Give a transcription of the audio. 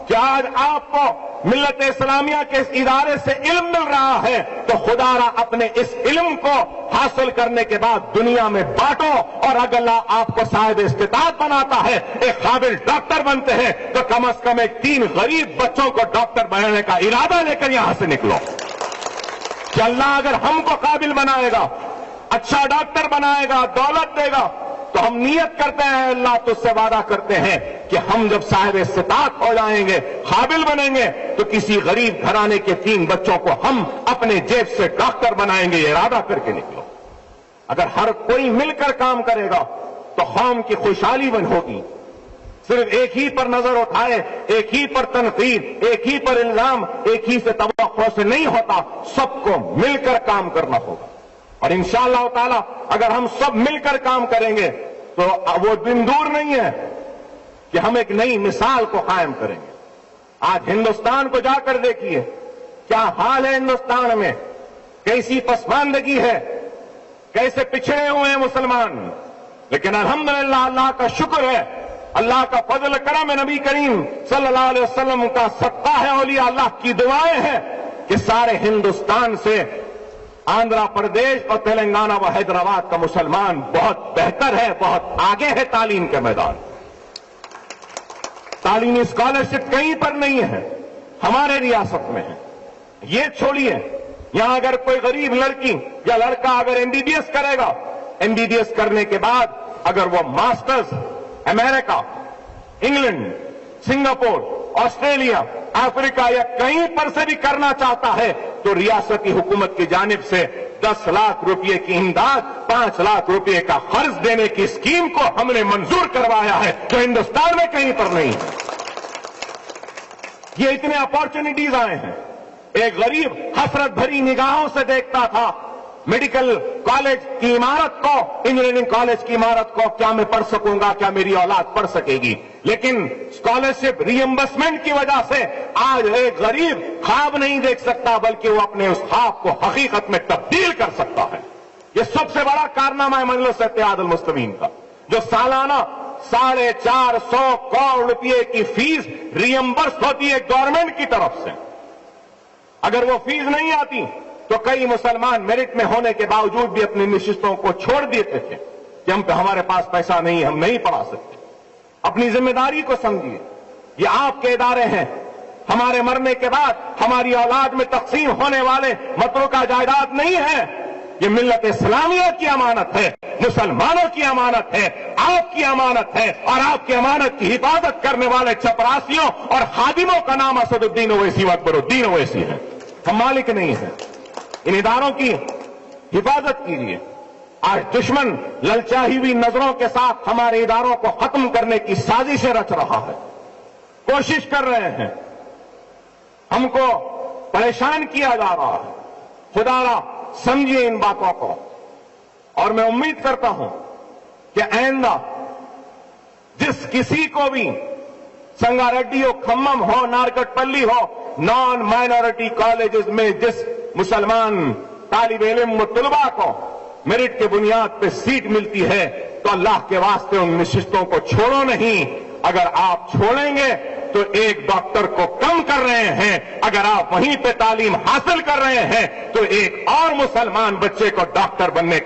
کہ آج آپ کو ملت اسلامیہ کے اس ادارے سے علم مل رہا ہے تو خدا را اپنے اس علم کو حاصل کرنے کے بعد دنیا میں بانٹو، اور اگر اللہ آپ کو صاحب استطاعت بناتا ہے، ایک قابل ڈاکٹر بنتے ہیں، تو کم از کم ایک 3 غریب بچوں کو ڈاکٹر بنانے کا ارادہ لے کر یہاں سے نکلو کہ اللہ اگر ہم کو قابل بنائے گا، اچھا ڈاکٹر بنائے گا، دولت دے گا، تو ہم نیت کرتے ہیں اللہ تجھ سے وعدہ کرتے ہیں کہ ہم جب صاحب استطاعت ہو جائیں گے، قابل بنیں گے، تو کسی غریب گھرانے کے 3 بچوں کو ہم اپنے جیب سے ڈاکٹر بنائیں گے، یہ ارادہ کر کے نکلو۔ اگر ہر کوئی مل کر کام کرے گا تو قوم کی خوشحالی بن ہوگی۔ صرف ایک ہی پر نظر اٹھائے، ایک ہی پر تنقید، ایک ہی پر الزام، ایک ہی سے توقع سے نہیں ہوتا، سب کو مل کر کام کرنا ہوگا۔ اور انشاءاللہ تعالی اگر ہم سب مل کر کام کریں گے تو وہ دن دور نہیں ہے کہ ہم ایک نئی مثال کو قائم کریں گے۔ آج ہندوستان کو جا کر دیکھیے کیا حال ہے ہندوستان میں، کیسی پسماندگی ہے، کیسے پچھڑے ہوئے ہیں مسلمان، لیکن الحمدللہ اللہ کا شکر ہے، اللہ کا فضل کرم ہے، نبی کریم صلی اللہ علیہ وسلم کا صدقہ ہے، اولیاء اللہ کی دعائیں ہیں کہ سارے ہندوستان سے آندھرا پردیش اور تلنگانہ و حیدرآباد کا مسلمان بہت بہتر ہے، بہت آگے ہے تعلیم کے میدان۔ تعلیمی اسکالرشپ کہیں پر نہیں ہے، ہمارے ریاست میں ہے۔ یہ چھوڑیے، یہاں اگر کوئی غریب لڑکی یا لڑکا اگر MBBS کرے گا، MBBS کرنے کے بعد اگر وہ ماسٹرز امریکہ، انگلینڈ، سنگاپور، آسٹریلیا، افریقہ یا کہیں پر سے بھی کرنا چاہتا ہے تو ریاستی حکومت کی جانب سے 10 لاکھ روپے کی امداد، 5 لاکھ روپے کا قرض دینے کی اسکیم کو ہم نے منظور کروایا ہے، جو ہندوستان میں کہیں پر نہیں ہے۔ یہ اتنے اپارچونٹیز آئے ہیں۔ ایک غریب حسرت بھری نگاہوں سے دیکھتا تھا میڈیکل کالج کی عمارت کو، انجینئرنگ کالج کی عمارت کو، کیا میں پڑھ سکوں گا، کیا میری اولاد پڑھ سکے گی، لیکن اسکالرشپ ری ایمبرسمنٹ کی وجہ سے آج ایک غریب خواب نہیں دیکھ سکتا بلکہ وہ اپنے اس خواب کو حقیقت میں تبدیل کر سکتا ہے۔ یہ سب سے بڑا کارنامہ ہے مجلس اتحاد المسلمین کا، جو سالانہ 450 کروڑ روپے کی فیس ری ایمبرس ہوتی ہے گورنمنٹ کی طرف سے۔ اگر وہ فیس نہیں آتی تو کئی مسلمان میرٹ میں ہونے کے باوجود بھی اپنی نشستوں کو چھوڑ دیتے تھے کہ ہمارے پاس پیسہ نہیں، ہم نہیں پڑھا سکتے۔ اپنی ذمہ داری کو سمجھیے، یہ آپ کے ادارے ہیں، ہمارے مرنے کے بعد ہماری اولاد میں تقسیم ہونے والے متروکہ جائیداد نہیں ہے، یہ ملت اسلامیہ کی امانت ہے، مسلمانوں کی امانت ہے، آپ کی امانت ہے، اور آپ کی امانت کی حفاظت کرنے والے چپراسیوں اور خادموں کا نام اسد الدین اویسی و اکبر الدین اویسی ہے، ہم مالک نہیں ہیں۔ ان اداروں کی حفاظت کیجیے۔ آج دشمن للچائی ہوئی نظروں کے ساتھ ہمارے اداروں کو ختم کرنے کی سازشیں رچ رہا ہے، کوشش کر رہے ہیں، ہم کو پریشان کیا جا رہا ہے۔ خدا را سمجھیے ان باتوں کو، اور میں امید کرتا ہوں کہ آئندہ جس کسی کو بھی سنگا ریڈی ہو، کھمم ہو، نارکٹ پلی ہو، نان مائنورٹی کالجز میں جس مسلمان طالب علم و طلباء کو میرٹ کے بنیاد پہ سیٹ ملتی ہے تو اللہ کے واسطے ان نشستوں کو چھوڑو نہیں۔ اگر آپ چھوڑیں گے تو ایک ڈاکٹر کو کم کر رہے ہیں، اگر آپ وہیں پہ تعلیم حاصل کر رہے ہیں تو ایک اور مسلمان بچے کو ڈاکٹر بننے کا